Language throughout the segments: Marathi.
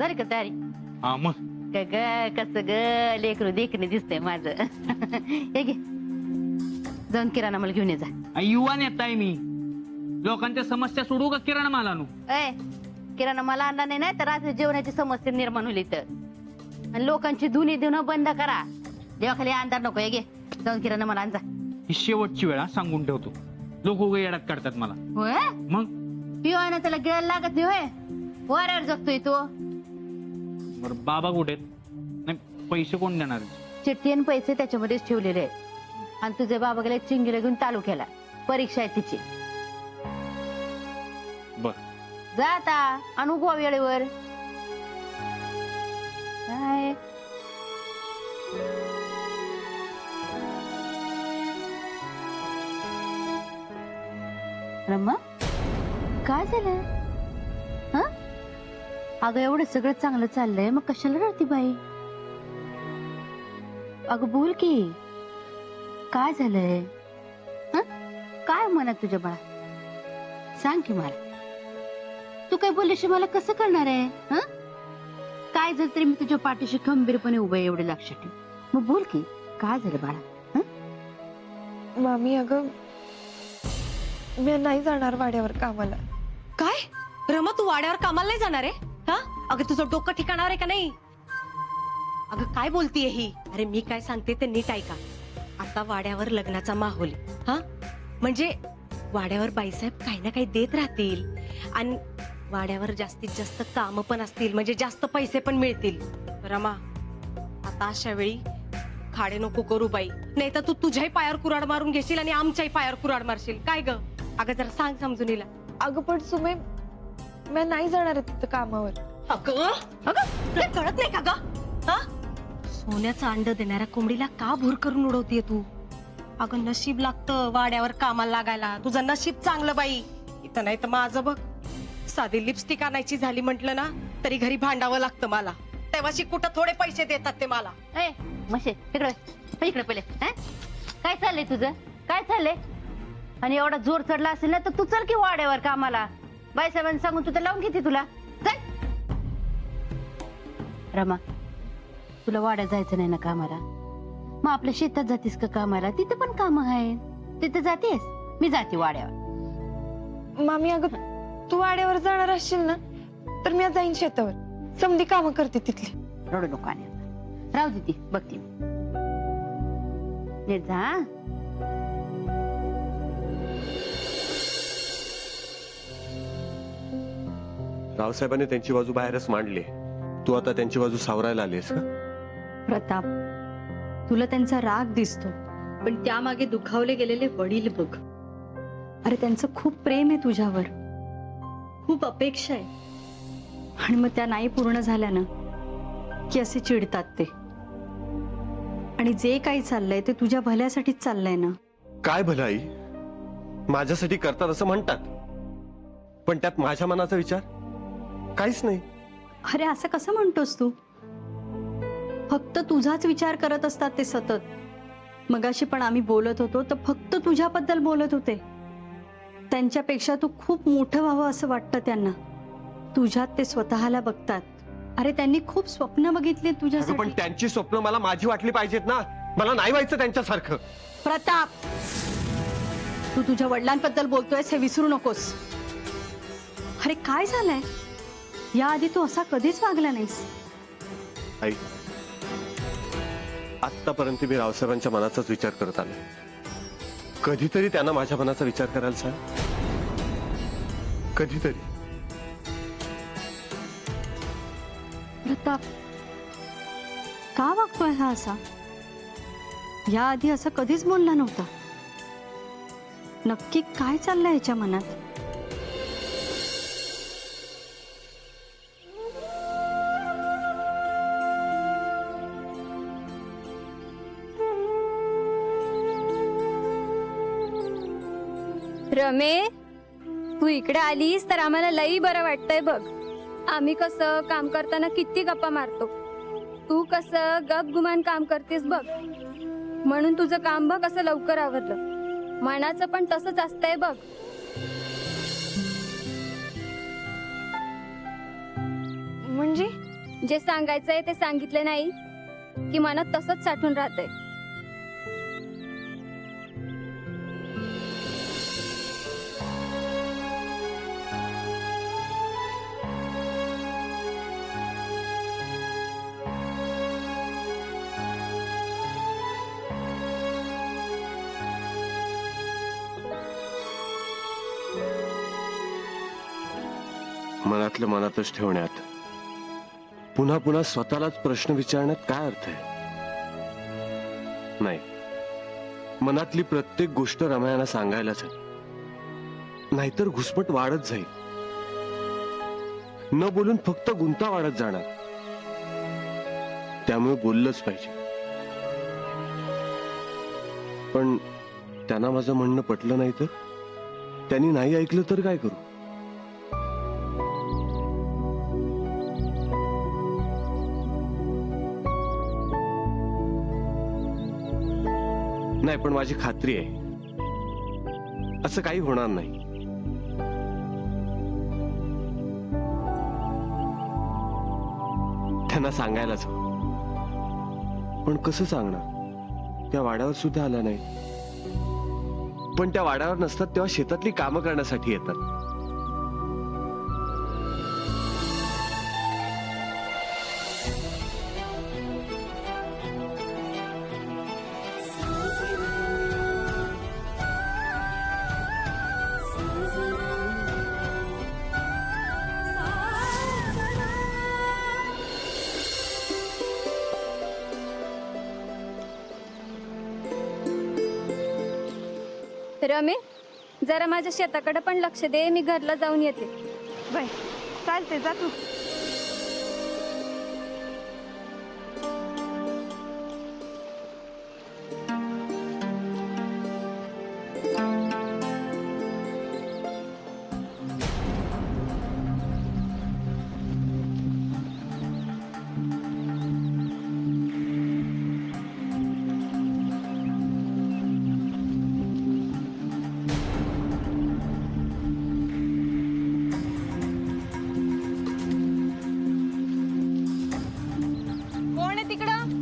झाली का तयारी? हा मग काय ग कसं ग लेकरू देखणे दिसतंय माझं. हे घे जाऊन किराणा मला घेऊन ये जा. युवा नेता आहे मी. लोकांच्या समस्या सोडू का किराणा माल आणू? ए किराणा मला आणला नाही तर रात्री जेवणाची समस्या निर्माण होईल इथं. आणि लोकांची धुनी धुणं बंद करा. देवाखाली अंधार नको. हे घे जाऊन किराणा मला आण जा. ही शेवटची वेळा सांगून ठेवतो. लोक उगा येड्यात काढतात मला. होय मग पिवायला त्याला गिळायला लागत नाही होय. वाऱ्यावर जगतोय तो. बरं बाबा कुठे आहेत? नाही पैसे कोण देणार? चिठ्ठी आणि पैसे त्याच्यामध्येच ठेवलेले आहेत. आणि तुझे बाबा गेले चिंगीला घेऊन तालुक्याला. परीक्षा आहे तिची. बर जा आता अनुभव वेळेवर. काय रमा काय झालं? हा अगं एवढं सगळं चांगलं चाललंय मग कशाला रडती बाई? अगं बोल की काय झालंय? काय मनात तुझ्या बाळा? सांग की मला. तू काय बोलल्याशी मला कसं करणार आहे? काय झालं तरी मी तुझ्या पाठीशी खंबीरपणे उभं एवढं लक्षात ठेव. मग बोल की काय झालं बाळा? मामी अगं मी नाही जाणार वाड्यावर कामाला. काय रमा तू वाड्यावर कामाला नाही जाणार आहे? हा अगं तुझं डोकं ठिकाणावर आहे का नाही? अगं काय बोलतीये ही? अरे मी काय सांगते ते नीट ऐका. आता वाड्यावर लग्नाचा माहोल आहे. हा म्हणजे वाड्यावर बाईसाहेब काही ना काही देत राहतील आणि वाड्यावर जास्तीत जास्त काम पण असतील म्हणजे जास्त पैसे पण मिळतील. रमा आता अशा वेळी खाडे नको करू बाई. नाही तर तू तुझ्याही पायावर कुराड मारून घेशील आणि आमच्याही पायावर कुराड मारशील. काय ग अगं जरा सांग समजून हिला. अगं पण सुमे मी नाही जाणार आहे तिथं कामावर. अगं अगं तुला कळत नाही का ग? हा सोन्याचं अंड देणाऱ्या कोंबडीला का भूर करून उडवतीये तू? अगं नशीब लागतं वाड्यावर कामाला लागायला. तुझं नशीब चांगलं बाई. इथं नाही तर माझं बघ. साधी लिपस्टिक आणायची झाली म्हटलं ना तरी घरी भांडावं लागतं मला. तेव्हाशी कुठं थोडे पैसे देतात ते मला. ए मशे इकडे इकडे पहिले. काय चाललंय तुझं? काय चाललंय? आणि एवढा जोर चढला असेल ना तर तू चल की वाड्यावर कामाला. बाईसाहेबांनी सांगून तू तर लावून घेते तुला. चल रमा तुला वाड्यात जायचं नाही ना कामाला? मग आपल्या शेतात जातीस का कामाला? तिथे पण काम आहे. तिथे जातेस? मी जाते वाड्यावर. मामी अगं तू वाड्यावर जाणार असशील ना तर मी आज जाईन शेतावर. समधी कामं करते तिथली. रडू नको आणि राहू दे ती बघते मी. नीट जा. रावसाहेबांनी त्यांची बाजू बाहेरच मांडली. तू आता त्यांची बाजू सावरायला आलीस का? प्रताप तुला त्यांचा राग दिसतो पण त्यामागे दुखावले गेलेले वडील बघ. अरे त्यांचं खूप प्रेम आहे तुझ्यावर. खूप अपेक्षा आहे आणि मग त्या नाही पूर्ण झाल्या ना की असे चिडतात ते. आणि जे काही चाललंय ते तुझ्या भल्यासाठीच चाललंय ना. काय भलं आई? माझ्यासाठी करतात असं म्हणतात पण त्यात माझ्या मनाचा विचार काहीच नाही. अरे असं कसं म्हणतोस तू? फक्त तुझाच विचार करत असतात ते सतत. मगाशी पण आम्ही बोलत होतो तर फक्त तुझ्याबद्दल बोलत होते. त्यांच्यापेक्षा तू खूप मोठं व्हावं असं वाटतं त्यांना. तुझ्यात ते स्वतःला बघतात. अरे त्यांनी खूप स्वप्न बघितली अगं तुझ्यासाठी. पण त्यांची स्वप्न मला माझी वाटली पाहिजेत ना. मला नाही व्हायचं त्यांच्यासारखं. प्रताप तू तुझ्या वडिलांबद्दल बोलतोयस हे विसरू नकोस. अरे काय झालंय? याआधी तू असा कधीच वागला नाहीस. आई आतापर्यंत मी रावसाहेबांच्या मनाचाच विचार करत आलो. कधीतरी त्यांना माझ्या मनाचा विचार करायला सांग. कधीतरी. प्रताप का वागतोय हा असा? याआधी असा कधीच बोलला नव्हता. नक्की काय चाललंय याच्या मनात? रमे तू इकडे आलीस तर आम्हाला लई बरं वाटतंय बघ. आम्ही कसं काम करताना किती गप्पा मारतो. तू कसं गपगुमान काम करतेस बघ. म्हणून तुझं काम बघ असं लवकर आवरलं. मनाचं पण तसंच असतंय बघ. म्हणजे जे सांगायचंय ते सांगितले नाही की मनात तसंच साठून राहतंय. मनातलं मनातच ठेवण्यात, पुन्हा पुन्हा स्वतःलाच प्रश्न विचारण्यात काय अर्थ आहे? नाही, मनातली प्रत्येक गोष्ट रमयाला सांगायलाच हवी. नाहीतर घुसमट वाढत जाईल. न बोलून फक्त गुंता वाढत जाणार. त्यामुळे बोललंच पाहिजे. पण त्यांना माझं म्हणणं पटलं नाही तर? त्यांनी नाही ऐकलं तर काय करू? नाही, पण माझी खात्री आहे असं काही होणार नाही. त्यांना सांगायलाच हवं. पण कसं सांगणार? त्या वाड्यावर सुद्धा आला नाही. पण त्या वाड्यावर नसतात तेव्हा शेतातली कामं करण्यासाठी येतात. रमे, जरा माझ्या शेताकडे पण लक्ष दे. मी घरला जाऊन येते. बाय, चालते, जा तू. कोण आहे तिकडं?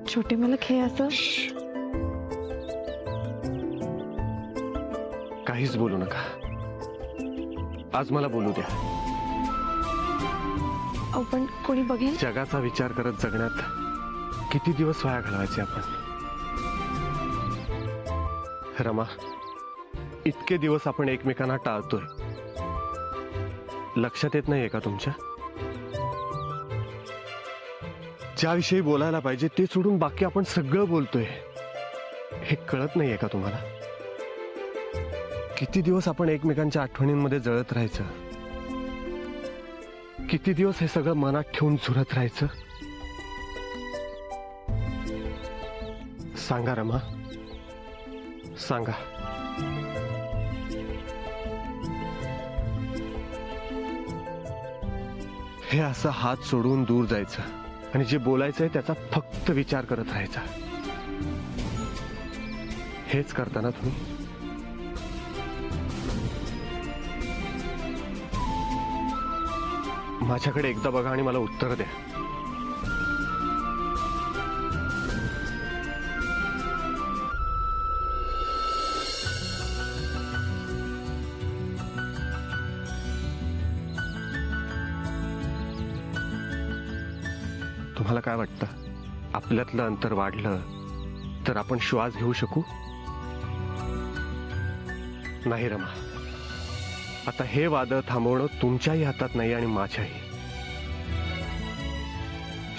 छोटे मलक हे असं काहीच बोलू नका. आज मला बोलू द्या. अहो, पण कोणी बघेल. जगाचा विचार करत जगण्यात किती दिवस वाया घालवायचे आपण? रमा, इतके दिवस आपण एकमेकांना टाळतोय. लक्षात येत नाहीये का तुमच्या? ज्याविषयी बोलायला पाहिजे ते सोडून बाकी आपण सगळं बोलतोय. हे कळत नाहीये का तुम्हाला? किती दिवस आपण एकमेकांच्या आठवणींमध्ये जळत राहायचं? किती दिवस हे सगळं मनात ठेवून झुरत राहायचं? सांगा रमा, सांगा. हे असं हात सोडून दूर जायचं आणि जे बोलायचंय त्याचा फक्त विचार करत राहायचा. हेच करताना तुम्ही? माझ्याकडे एकदा बघा आणि मला उत्तर द्या. तुम्हाला काय वाटतं? आपल्यातलं अंतर वाढलं तर आपण श्वास घेऊ शकू? नाही रमा, आता हे वादळ थांबवणं तुमच्याही हातात नाही आणि माझ्याही.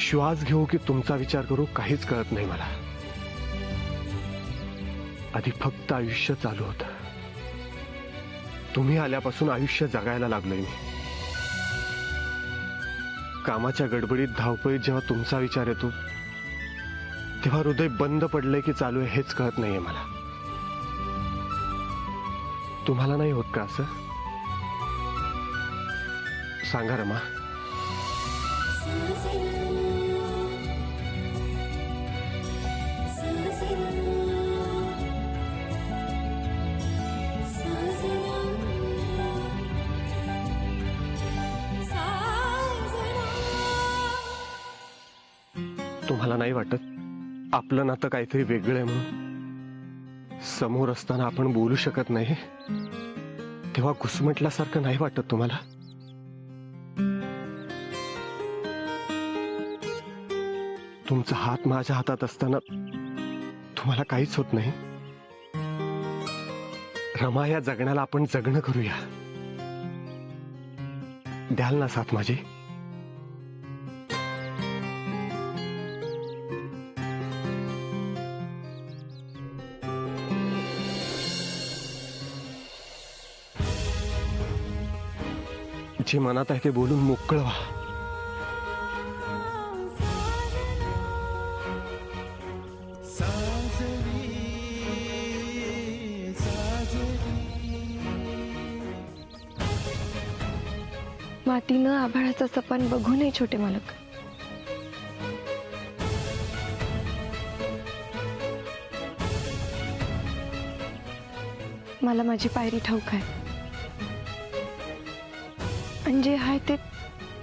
श्वास घेऊ की तुमचा विचार करू काहीच कळत नाही मला. आधी फक्त आयुष्य चालू होतं. तुम्ही आल्यापासून आयुष्य जगायला लागलोय मी. कामाच्या गडबडीत धावपळीत जेव्हा तुमचा विचार येतो तेव्हा हृदय बंद पडलंय की चालू आहे हेच कळत नाहीये मला. तुम्हाला नाही होत का असं? सांगा रमा. तुम्हाला नाही वाटत आपलं नातं काहीतरी वेगळं आहे म्हणून? समोर असताना आपण बोलू शकत नाही तेव्हा घुसमटल्यासारखं नाही वाटत तुम्हाला? तुमचा हात माझ्या हातात असताना तुम्हाला काहीच होत नाही? रमा, या जगण्याला आपण जगणं करूया. द्याल ना साथ माझी? जे मनात आहे ते बोलून मोकळं व्हा. मातीनं आभाळाचं सपान बघू नये छोटे मालक. मला माझी पायरी ठाऊक आहे आणि जे आहे ते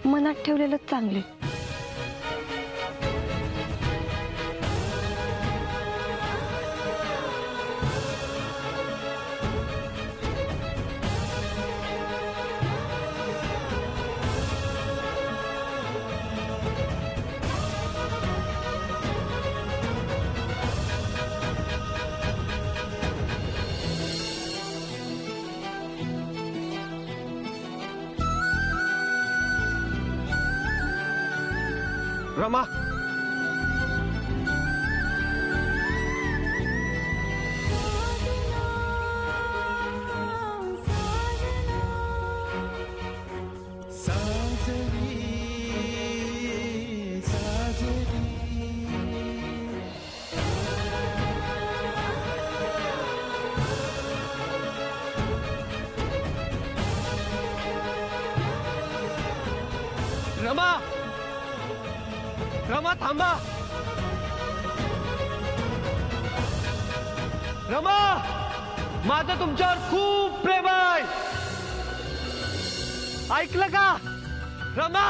मनात ठेवलेलंच चांगले. रमा, रमा, रमा थांबा. रमा, माझं तुमच्यावर खूप प्रेम आहे. ऐकलं का? रमा.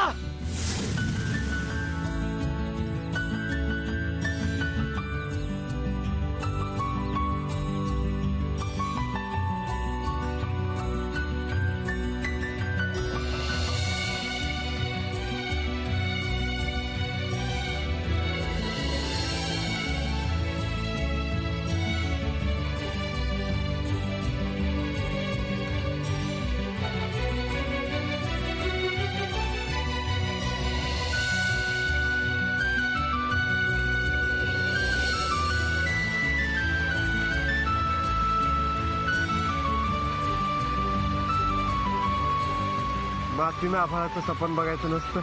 मातीनं आभाळाचं सपन बघायचं नसतं.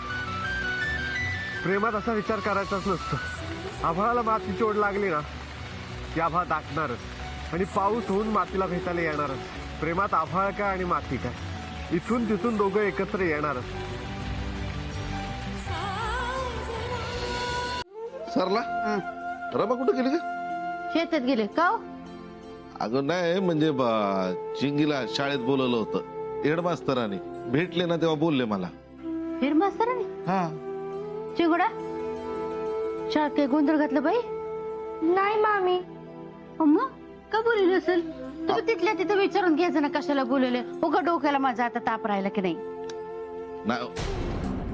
प्रेमात असा विचार करायचाच नसतो. आभाळाला मातीची ओढ लागली ना की आभाळ दाटणारच आणि पाऊस होऊन मातीला भेटायला येणारच. प्रेमात आभाळ काय आणि माती काय, इथून तिथून दोघं एकत्र येणारच. सरला रमा कुठे गेली का? शेतात गेले का हो? अगं नाही म्हणजे चिंगीला शाळेत बोलवलं होतं हेडमास्तरांनी. भेटले ना तेव्हा बोलले मला. हेडमास्तरांनी? हा. चिगुडा शाळेत काही गोंधळ घातलं बाई? नाही मामी. अम्मा का बोलले असेल? तुम्ही तिथल्या तिथं विचारून घ्यायचं ना कशाला बोलले. उगा डोक्याला माझा आता ताप राहिला की नाही?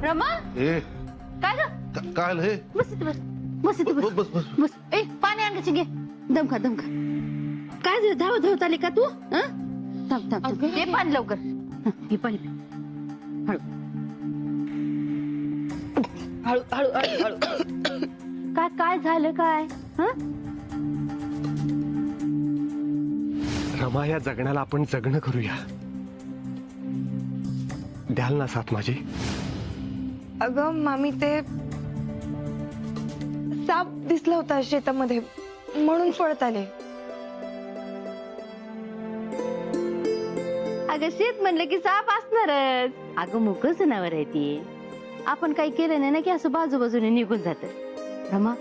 रमा, ए काय ग? काय हे? बस इथं बस. बस इथं बस. बस बस. बस. ए पाणी आण घे. दमखा दमखा. काय झालं? धावत धावत आली का तू? हं? थांब थांब थांब. ते पाणी लवकर. ही पाणी पी. हळू हळू हळू हळू हळू. काय काय झालं काय? हं? रमा, या जगण्याला आपण जगणं करूया. द्याल ना साथ माझी? अगं मामी, ते साप दिसला होता शेतामध्ये म्हणून पळत आले. अगं शेत म्हणलं की साप असणारच. अगं मुकच जनावर आहे ती. आपण काही केलं नाही ना की असं बाजूबाजूने निघून जात. रमा,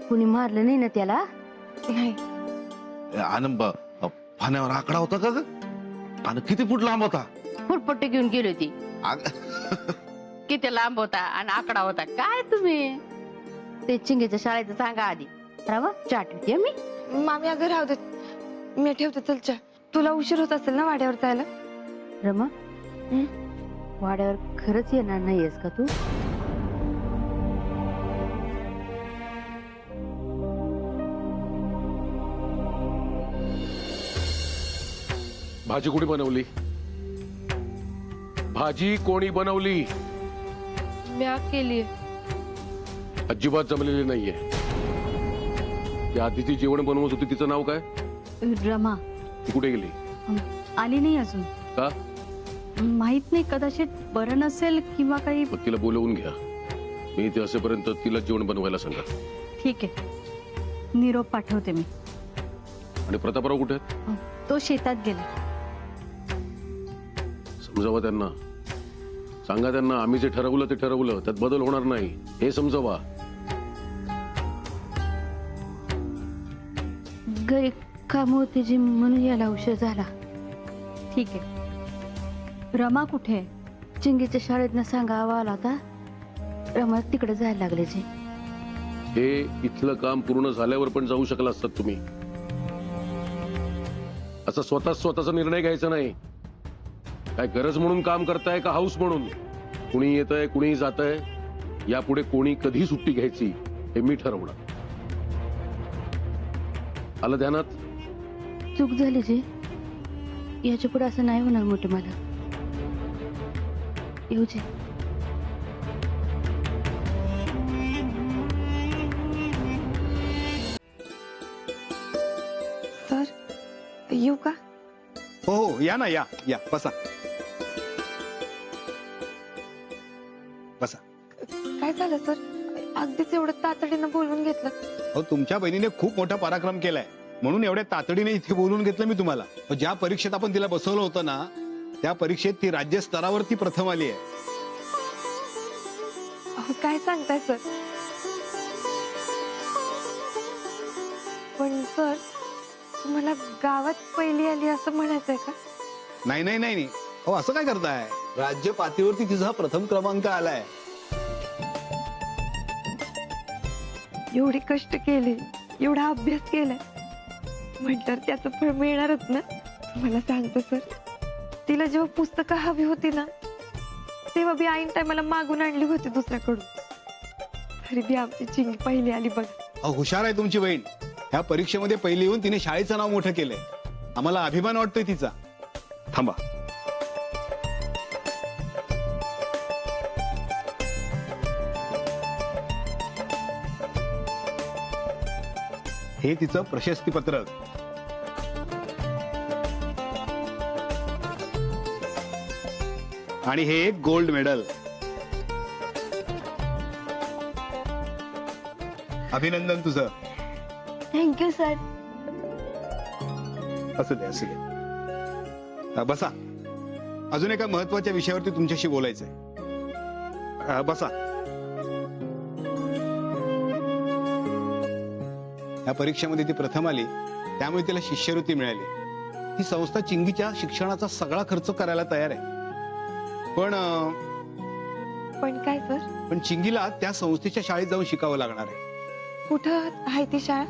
कुणी मारलं नाही ना त्याला? नाही. आनंद पाण्यावर आकडा होता का ग? आणि किती फूट लांब होता? फुटपट्टी घेऊन गेली होती. किती लांब होता आणि आकडा होता काय तुम्ही? ते चिंगीच्या शाळेचं सांगा आधी. रमा, चाट होती मी. मामी अगं राहू दे, मी ठेवते. चल चा. तुला उशीर होत असेल ना वाड्यावर जायला? रमा, वाड्यावर खरंच येणार नाहीयेस का तू? भाजी कोणी बनवली? भाजी कोणी बनवली? म्या केली. अजिबात जमलेली नाहीये. त्या आधीची जेवण बनवत होती तिचं नाव काय? रमा ती कुठे गेली? आली नाही अजून. का? माहित नाही, कदाचित बरं नसेल किंवा काही. मग तिला बोलवून घ्या. मी इथे असेपर्यंत तिला जेवण बनवायला सांगा. ठीक आहे, निरोप पाठवते मी. आणि प्रतापराव कुठे आहेत? तो शेतात गेला. समजावा त्यांना. सांगा त्यांना आम्ही जे ठरवलं ते ठरवलं, त्यात बदल होणार नाही हे समजावा. घरी काम होते जी म्हणून याला उशीर झाला. ठीक आहे. रमा कुठे आहे? चिंगीच्या शाळेत सांगा आला होता. रमा तिकडे जायला लागले जी. हे इथलं काम पूर्ण झाल्यावर पण जाऊ शकला असतात तुम्ही. असं स्वतःचा निर्णय घ्यायचा नाही. काय गरज म्हणून काम करताय का हाऊस म्हणून? कुणी येतंय कुणी जातंय, यापुढे कोणी कधी सुट्टी घ्यायची हे मी ठरवणार. आलं ध्यानात? चूक झाली जी. याच्या पुढे असं नाही होणार मोठे मला. येऊ जी. सर येऊ का? हो हो, या ना, या या, बसा बसा. काय झालं सर? अगदीच एवढं तातडीनं बोलवून घेतलं. हो, तुमच्या बहिणीने खूप मोठा पराक्रम केलाय म्हणून एवढ्या तातडीने इथे बोलवून घेतलं मी तुम्हाला. ज्या परीक्षेत आपण तिला बसवलं होतं ना, त्या परीक्षेत ती राज्य स्तरावरती प्रथम आली आहे. अहो, काय सांगताय सर? पण सर, तुम्हाला गावात पहिली आली असं म्हणायचंय का? नाही नाही नाही नाही. हो, असं काय करताय? राज्य पातळीवरती तिचा प्रथम क्रमांक आलाय. एवढे कष्ट केले, एवढा अभ्यास केलाय म्हटल्यावर त्याचं फळ मिळणारच ना. तुम्हाला सांगतो सर, तिला जेव्हा पुस्तकं हवी होती ना, तेव्हा बी ऐन टायमाला मागून आणली होती दुसऱ्याकडून. तरी बी आमची चिंगी पहिली आली बघ. अहो, हुशार आहे तुमची बहीण. ह्या परीक्षेमध्ये पहिली येऊन तिने शाळेचं नाव मोठं केलंय. आम्हाला अभिमान वाटतोय तिचा. थांबा. हे तिचं प्रशस्तीपत्रक. आणि हे एक गोल्ड मेडल. अभिनंदन तुझं. Thank you sir. असू दे असू दे. बसा. अजून एका महत्वाच्या विषयावरती तुमच्याशी बोलायचंय. बसा. या परीक्षेमध्ये ती प्रथम आली, त्यामुळे तिला शिष्यवृत्ती मिळाली. ही संस्था चिंगीच्या शिक्षणाचा सगळा खर्च करायला तयार आहे. पण काय सर? पण चिंगीला त्या संस्थेच्या शाळेत जाऊन शिकावं लागणार आहे. कुठं आहे ती शाळा?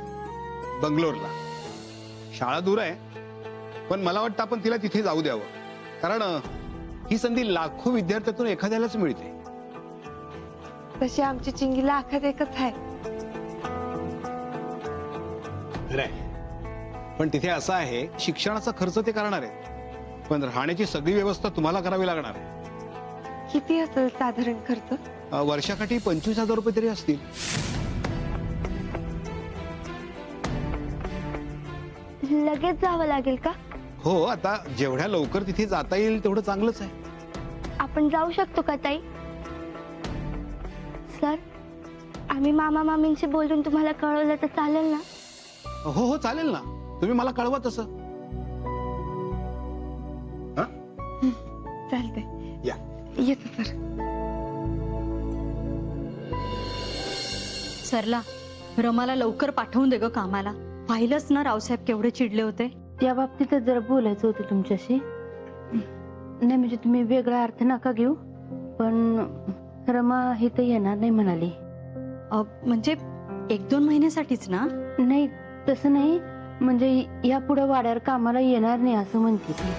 बंगलोरला. शाळा दूर आहे, पण मला वाटतं आपण तिला तिथे जाऊ द्यावं. कारण ही संधी लाखो विद्यार्थ्यातून एखाद्यालाच मिळते. तशी आमची चिंगी लाखात एकच आहे. पण तिथे असं आहे, शिक्षणाचा खर्च ते करणार आहे. पण राहण्याची सगळी व्यवस्था तुम्हाला करावी लागणार. किती असेल साधारण खर्च? वर्षाकाठी 25,000 रुपये तरी असतील. लगेच जावं लागेल का? हो, आता जेवढ्या लवकर तिथे जाता येईल तेवढं चांगलंच आहे. आपण जाऊ शकतो का ताई? सर, आम्ही मामा मामींशी बोलून तुम्हाला कळवलं तर चालेल ना? हो हो चालेल ना, तुम्ही मला कळवा तसं. चालतंय, या. येतो सर. सरला, रमाला लवकर पाठवून दे ग कामाला. पाहिलंच ना रावसाहेब केवढे चिडले होते. त्या बाबतीतच जरा बोलायचं होतं तुमच्याशी. नाही म्हणजे तुम्ही वेगळा अर्थ नका घेऊ, पण रमा हे तर येणार नाही म्हणाली. म्हणजे 1-2 महिन्यासाठीच ना? नाही तसं नाही, म्हणजे यापुढे वाड्यावर कामाला येणार नाही असं म्हणते ती.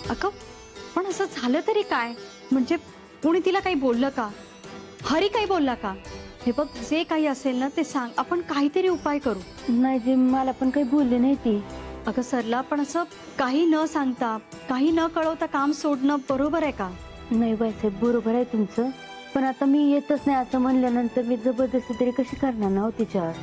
अगं पण असं झालं तरी काय? म्हणजे कोणी तिला काही बोललं का? हरी काही बोलला का? हे बघ, जे काही असेल ना ते सांग, आपण काहीतरी उपाय करू. नाही जे मला पण काही बोलले नाही ती. अगं सरला, पण असं काही न सांगता, काही न कळवता काम सोडणं बरोबर आहे का? नाही बाईसाहेब, बरोबर आहे तुमचं, पण आता मी येतच नाही असं म्हणल्यानंतर मी जबरदस्ती तरी कशी करणार ना हो तिच्यावर.